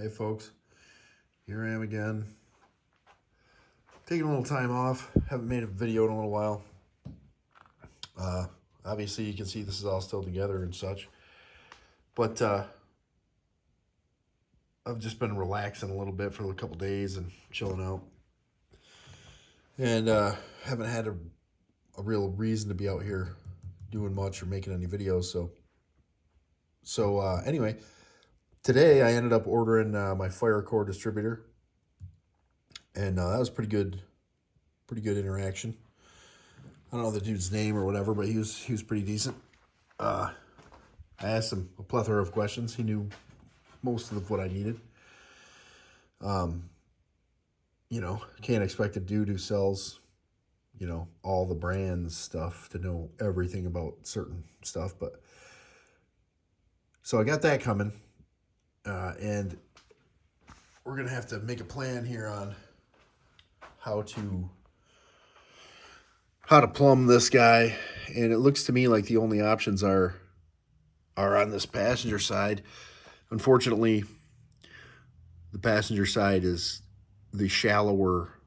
Hey folks, here I am again. Taking a little time off. Haven't made a video in a little while. Obviously you can see this is all still together and such. But I've just been relaxing a little bit for a couple days and chilling out. And haven't had a real reason to be out here doing much or making any videos. So anyway, today I ended up ordering my firecore distributor. And that was pretty good interaction. I don't know the dude's name or whatever, but he was pretty decent. I asked him a plethora of questions. He knew most of what I needed. Can't expect a dude who sells, all the brands stuff to know everything about certain stuff. But so I got that coming, and we're gonna have to make a plan here on how to plumb this guy. And it looks to me like the only options are on this passenger side. Unfortunately, the passenger side is the shallower,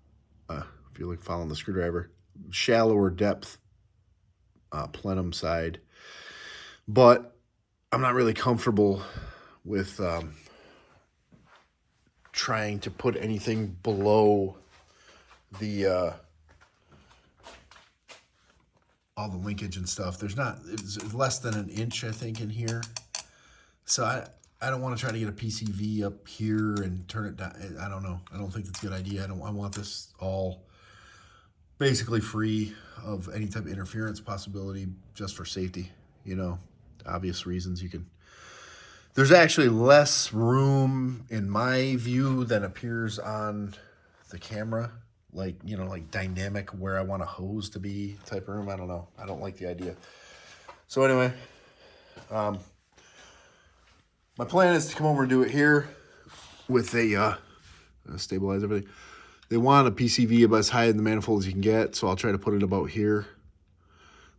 if you're like following the screwdriver, shallower depth plenum side. But I'm not really comfortable with trying to put anything below the all the linkage and stuff. It's less than an inch, I think, in here. So I don't want to try to get a PCV up here and turn it down. I don't know. I don't think that's a good idea. I want this all basically free of any type of interference possibility, just for safety, obvious reasons. There's actually less room in my view than appears on the camera. Like dynamic where I want a hose to be type of room. I don't know. I don't like the idea. So anyway, my plan is to come over and do it here with a stabilize everything. They want a PCV about as high in the manifold as you can get, so I'll try to put it about here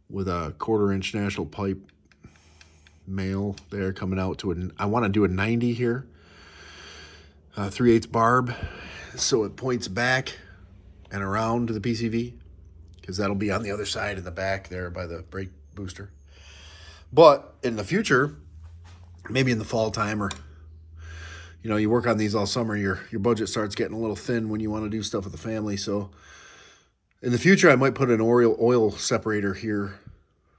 with a 1/4-inch national pipe male there coming out to I want to do a 90 here, 3/8 barb, so it points back and around to the PCV, because that'll be on the other side in the back there by the brake booster. But in the future, maybe in the fall time, or you work on these all summer, your budget starts getting a little thin when you want to do stuff with the family. So in the future, I might put an oil separator here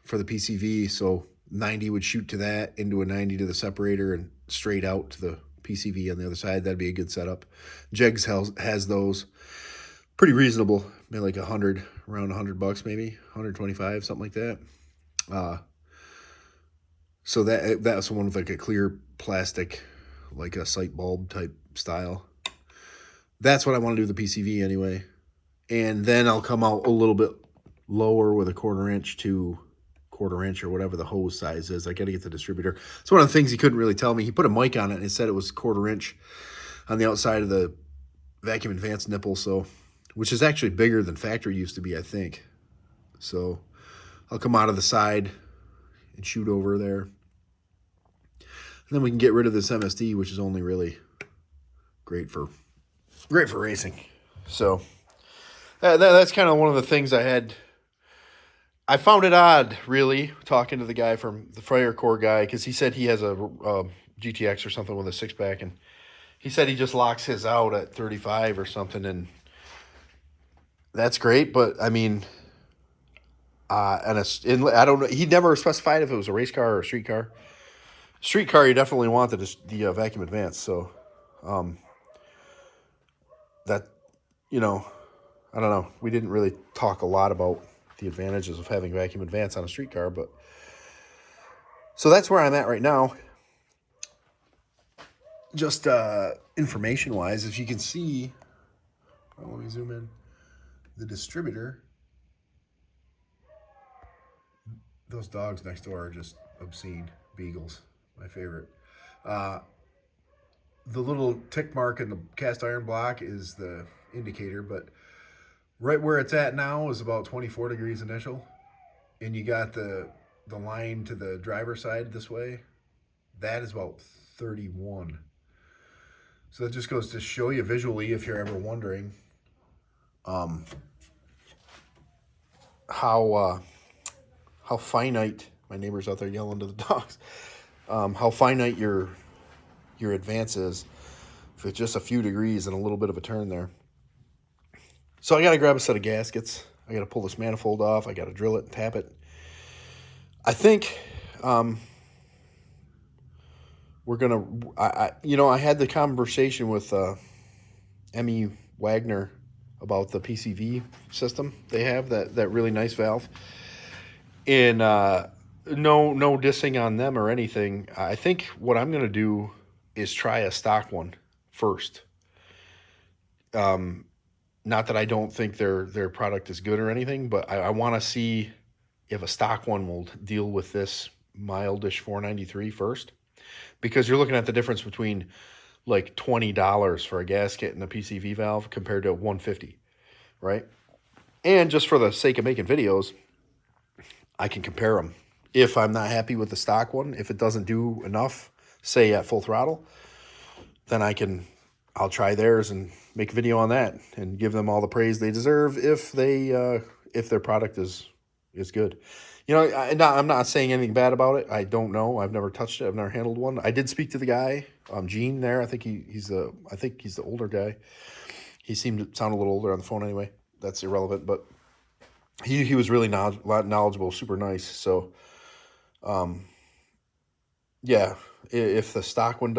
for the PCV, so 90 would shoot to that, into a 90 to the separator, and straight out to the PCV on the other side. That'd be a good setup. Jegs has those. Pretty reasonable, maybe like around $100 maybe, 125, something like that. So that's one with like a clear plastic, like a sight bulb type style. That's what I want to do with the PCV anyway. And then I'll come out a little bit lower with a 1/4-inch to 1/4-inch or whatever the hose size is. I got to get the distributor. It's one of the things he couldn't really tell me. He put a mic on it and it said it was 1/4-inch on the outside of the vacuum advanced nipple, which is actually bigger than factory used to be, I think. So I'll come out of the side and shoot over there. And then we can get rid of this MSD, which is only really great for racing. So that's kind of one of the things I had. I found it odd, really, talking to the guy from the firecore guy, because he said he has a GTX or something with a 6-pack, and he said he just locks his out at 35 or something, and that's great. But I mean, I don't know. He never specified if it was a race car or a street car. Street car, you definitely want the vacuum advance. So, that, I don't know. We didn't really talk a lot about the advantages of having vacuum advance on a street car, but so that's where I'm at right now. Just information wise, if you can see, let me zoom in. The distributor. Those dogs next door are just obscene. Beagles, my favorite. The little tick mark in the cast iron block is the indicator, but right where it's at now is about 24 degrees initial. And you got the line to the driver's side this way. That is about 31. So that just goes to show you visually, if you're ever wondering, how finite, my neighbor's out there yelling to the dogs, how finite your advance is, if it's just a few degrees and a little bit of a turn there. So I got to grab a set of gaskets. I got to pull this manifold off. I got to drill it and tap it. I think we're going to, I had the conversation with Emmy Wagner about the PCV system they have, that really nice valve. And no dissing on them or anything. I think what I'm going to do is try a stock one first. Not that I don't think their product is good or anything, but I want to see if a stock one will deal with this mildish 493 first, because you're looking at the difference between like $20 for a gasket and a PCV valve compared to $150, right? And just for the sake of making videos, I can compare them. If I'm not happy with the stock one, if it doesn't do enough, say at full throttle, then I'll try theirs and make a video on that and give them all the praise they deserve if their product is good. I'm not saying anything bad about it. I don't know. I've never touched it. I've never handled one. I did speak to the guy, Gene there. I think he's the older guy. He seemed to sound a little older on the phone anyway. That's irrelevant, but he was really knowledgeable, super nice. So, yeah, if the stock one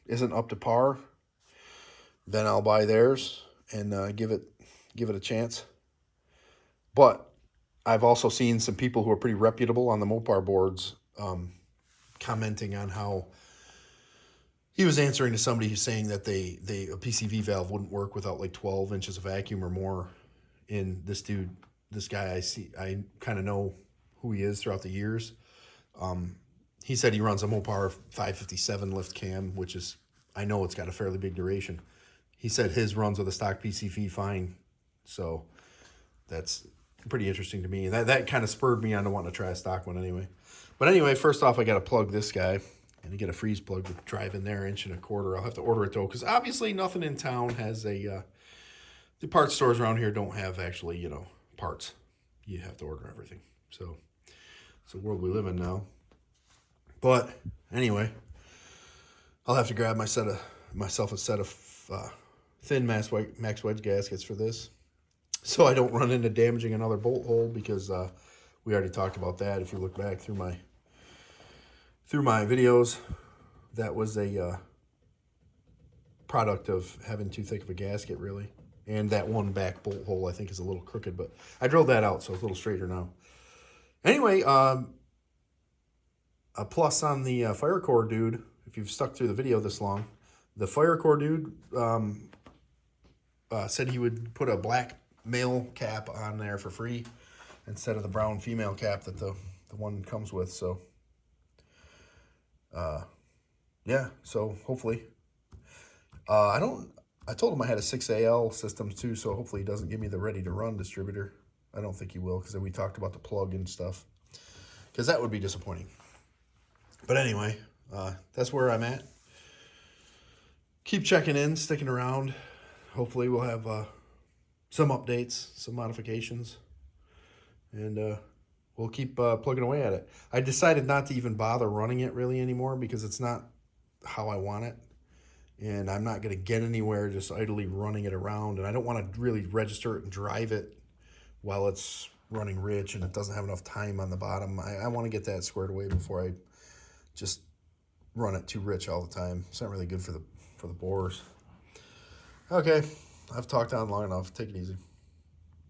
isn't up to par, then I'll buy theirs and give it a chance. But I've also seen some people who are pretty reputable on the Mopar boards commenting on how he was answering to somebody who's saying that a PCV valve wouldn't work without like 12 inches of vacuum or more. And this guy, I kind of know who he is throughout the years. He said he runs a Mopar 557 lift cam, which is, I know it's got a fairly big duration. He said his runs with a stock PCV fine. So that's pretty interesting to me. And that kind of spurred me on to wanting to try a stock one anyway. But anyway, first off, I got to plug this guy. And to get a freeze plug to drive in there, 1.25 inches. I'll have to order it though, because obviously nothing in town has the parts stores around here don't have actually, parts. You have to order everything. So it's the world we live in now. But anyway, I'll have to grab myself a set of thin max wedge gaskets for this, so I don't run into damaging another bolt hole, because we already talked about that. If you look back through my videos, that was a product of having too thick of a gasket, really. And that one back bolt hole, I think, is a little crooked, but I drilled that out, so it's a little straighter now. Anyway, a plus on the firecore dude, if you've stuck through the video this long, the firecore dude said he would put a black male cap on there for free instead of the brown female cap that the one comes with. So, yeah, so hopefully. I told him I had a 6AL system too, so hopefully he doesn't give me the ready-to-run distributor. I don't think he will, because we talked about the plug and stuff, because that would be disappointing. But anyway, that's where I'm at. Keep checking in, sticking around. Hopefully we'll have some updates, some modifications, and we'll keep plugging away at it. I decided not to even bother running it really anymore, because it's not how I want it. And I'm not going to get anywhere just idly running it around. And I don't want to really register it and drive it while it's running rich and it doesn't have enough time on the bottom. I want to get that squared away before I just run it too rich all the time. It's not really good for the bores. Okay, I've talked on long enough. Take it easy.